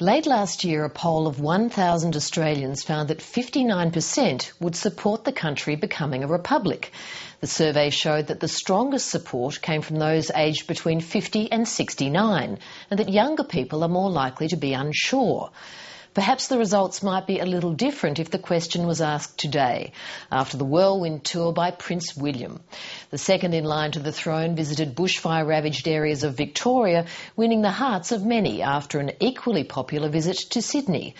Late last year, a poll of 1,000 Australians found that 59% would support the country becoming a republic. The survey showed that the strongest support came from those aged between 50 and 69, and that younger people are more likely to be unsure. Perhaps the results might be a little different if the question was asked today, after the whirlwind tour by Prince William. The second in line to the throne visited bushfire-ravaged areas of Victoria, winning the hearts of many after an equally popular visit to Sydney.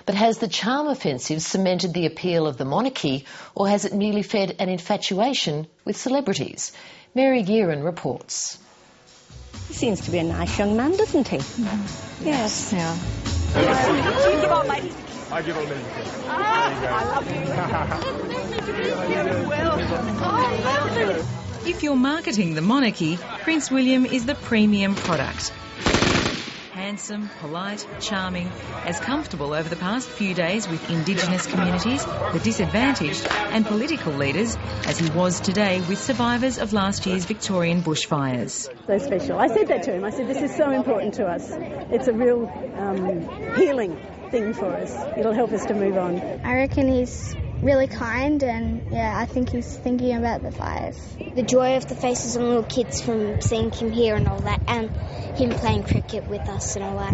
But has the charm offensive cemented the appeal of the monarchy, or has it merely fed an infatuation with celebrities? Mary Gearan reports. He seems to be a nice young man, doesn't he? Mm-hmm. Yes. Yeah. You give old ladies a kiss. I give old ladies a kiss. I love you. If you're marketing the monarchy, Prince William is the premium product. Handsome, polite, charming, as comfortable over the past few days with Indigenous communities, the disadvantaged and political leaders as he was today with survivors of last year's Victorian bushfires. So special. I said that to him. I said, this is so important to us. It's a real healing thing for us. It'll help us to move on. I reckon he's really kind, and yeah, I think he's thinking about the fires. The joy of the faces on little kids from seeing him here and all that, and him playing cricket with us and all that.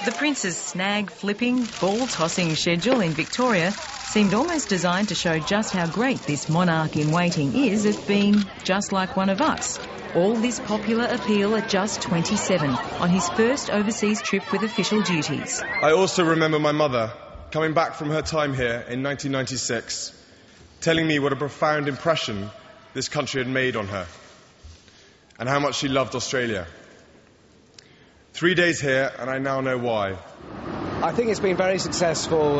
The Prince's snag-flipping, ball-tossing schedule in Victoria seemed almost designed to show just how great this monarch-in-waiting is at being just like one of us. All this popular appeal at just 27, on his first overseas trip with official duties. I also remember my mother coming back from her time here in 1996, telling me what a profound impression this country had made on her and how much she loved Australia. 3 days here, and I now know why. I think it's been very successful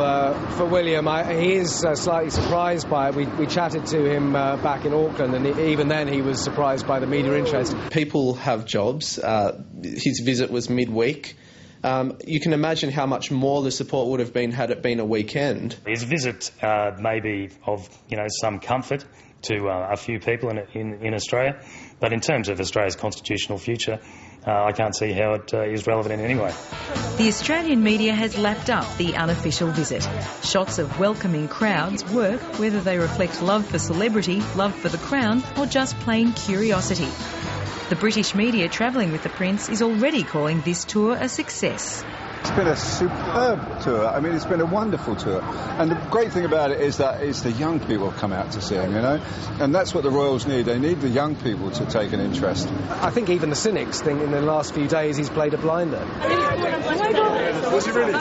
for William. He is slightly surprised by it. We chatted to him back in Auckland, and even then he was surprised by the media interest. People have jobs. His visit was midweek. You can imagine how much more the support would have been had it been a weekend. His visit may be of some comfort to a few people in Australia, but in terms of Australia's constitutional future, I can't see how it is relevant in any way. The Australian media has lapped up the unofficial visit. Shots of welcoming crowds work whether they reflect love for celebrity, love for the crown, or just plain curiosity. The British media travelling with the Prince is already calling this tour a success. It's been a superb tour. I mean, it's been a wonderful tour. And the great thing about it is that it's the young people who come out to see him, And that's what the Royals need. They need the young people to take an interest. I think even the cynics think in the last few days he's played a blinder. Was he really?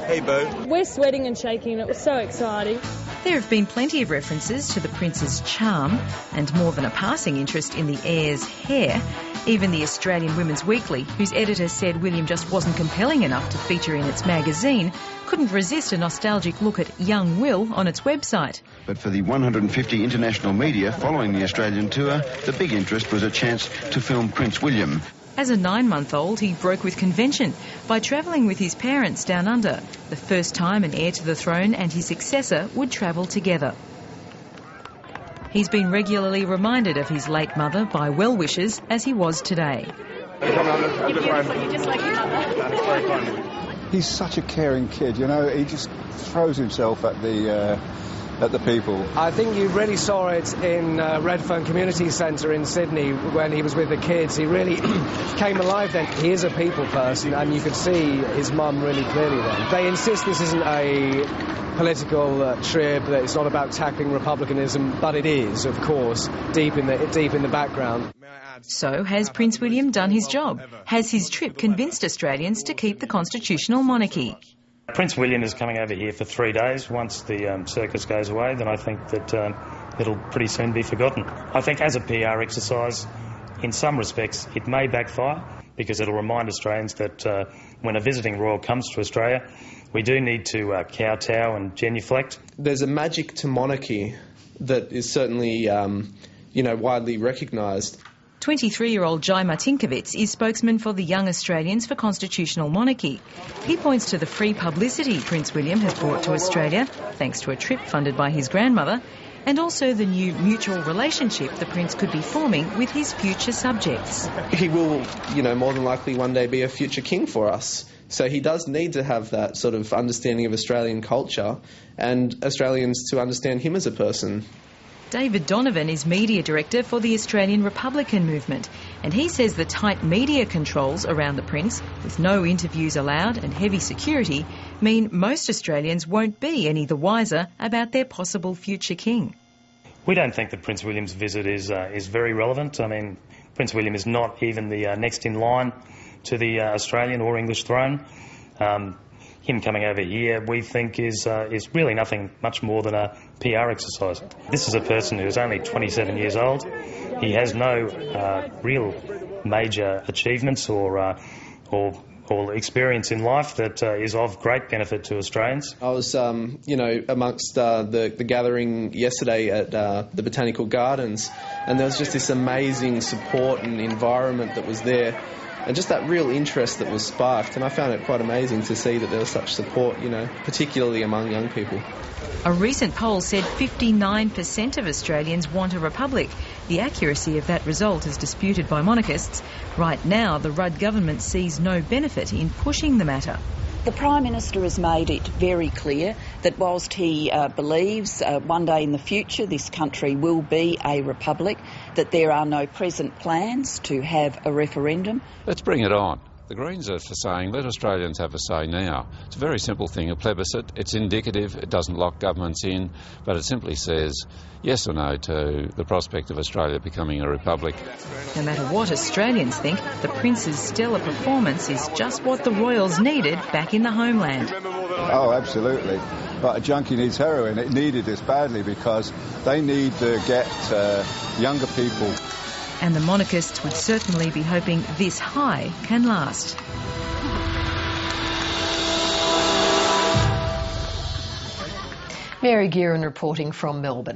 Hey, Bo. We're sweating and shaking. It was so exciting. There have been plenty of references to the Prince's charm and more than a passing interest in the heir's hair. Even the Australian Women's Weekly, whose editor said William just wasn't compelling enough to feature in its magazine, couldn't resist a nostalgic look at young Will on its website. But for the 150 international media following the Australian tour, the big interest was a chance to film Prince William. As a 9-month-old, he broke with convention by travelling with his parents down under, the first time an heir to the throne and his successor would travel together. He's been regularly reminded of his late mother by well-wishers, as he was today. You're beautiful, you're just like your mother. He's such a caring kid, He just throws himself at the people. I think you really saw it in Redfern Community Centre in Sydney when he was with the kids. He really came alive then. He is a people person, and you could see his mum really clearly then. They insist this isn't a political trib, that it's not about tackling republicanism, but it is, of course, deep in the background. So, has Prince William done his job? Has his trip convinced Australians to keep the constitutional monarchy? Prince William is coming over here for 3 days. Once the circus goes away, then I think that it'll pretty soon be forgotten. I think as a PR exercise, in some respects, it may backfire because it'll remind Australians that when a visiting royal comes to Australia, we do need to kowtow and genuflect. There's a magic to monarchy that is certainly, widely recognised. 23-year-old Jai Martinkovits is spokesman for the Young Australians for Constitutional Monarchy. He points to the free publicity Prince William has brought to Australia, thanks to a trip funded by his grandmother, and also the new mutual relationship the Prince could be forming with his future subjects. He will, more than likely one day be a future king for us. So he does need to have that sort of understanding of Australian culture and Australians to understand him as a person. David Donovan is media director for the Australian Republican movement, and he says the tight media controls around the Prince, with no interviews allowed and heavy security, mean most Australians won't be any the wiser about their possible future king. We don't think that Prince William's visit is very relevant. I mean, Prince William is not even the next in line to the Australian or English throne. Him coming over here, we think, is really nothing much more than a PR exercise. This is a person who is only 27 years old. He has no real major achievements or experience in life that is of great benefit to Australians. I was, amongst the gathering yesterday at the Botanical Gardens, and there was just this amazing support and environment that was there. And just that real interest that was sparked, and I found it quite amazing to see that there was such support, particularly among young people. A recent poll said 59% of Australians want a republic. The accuracy of that result is disputed by monarchists. Right now, the Rudd government sees no benefit in pushing the matter. The Prime Minister has made it very clear that whilst he believes one day in the future this country will be a republic, that there are no present plans to have a referendum. Let's bring it on. The Greens are for saying let Australians have a say now. It's a very simple thing, a plebiscite. It's indicative, it doesn't lock governments in, but it simply says yes or no to the prospect of Australia becoming a republic. No matter what Australians think, the Prince's stellar performance is just what the royals needed back in the homeland. Oh, absolutely. But a junkie needs heroin. It needed this badly because they need to get younger people. And the monarchists would certainly be hoping this high can last. Mary Gearan reporting from Melbourne.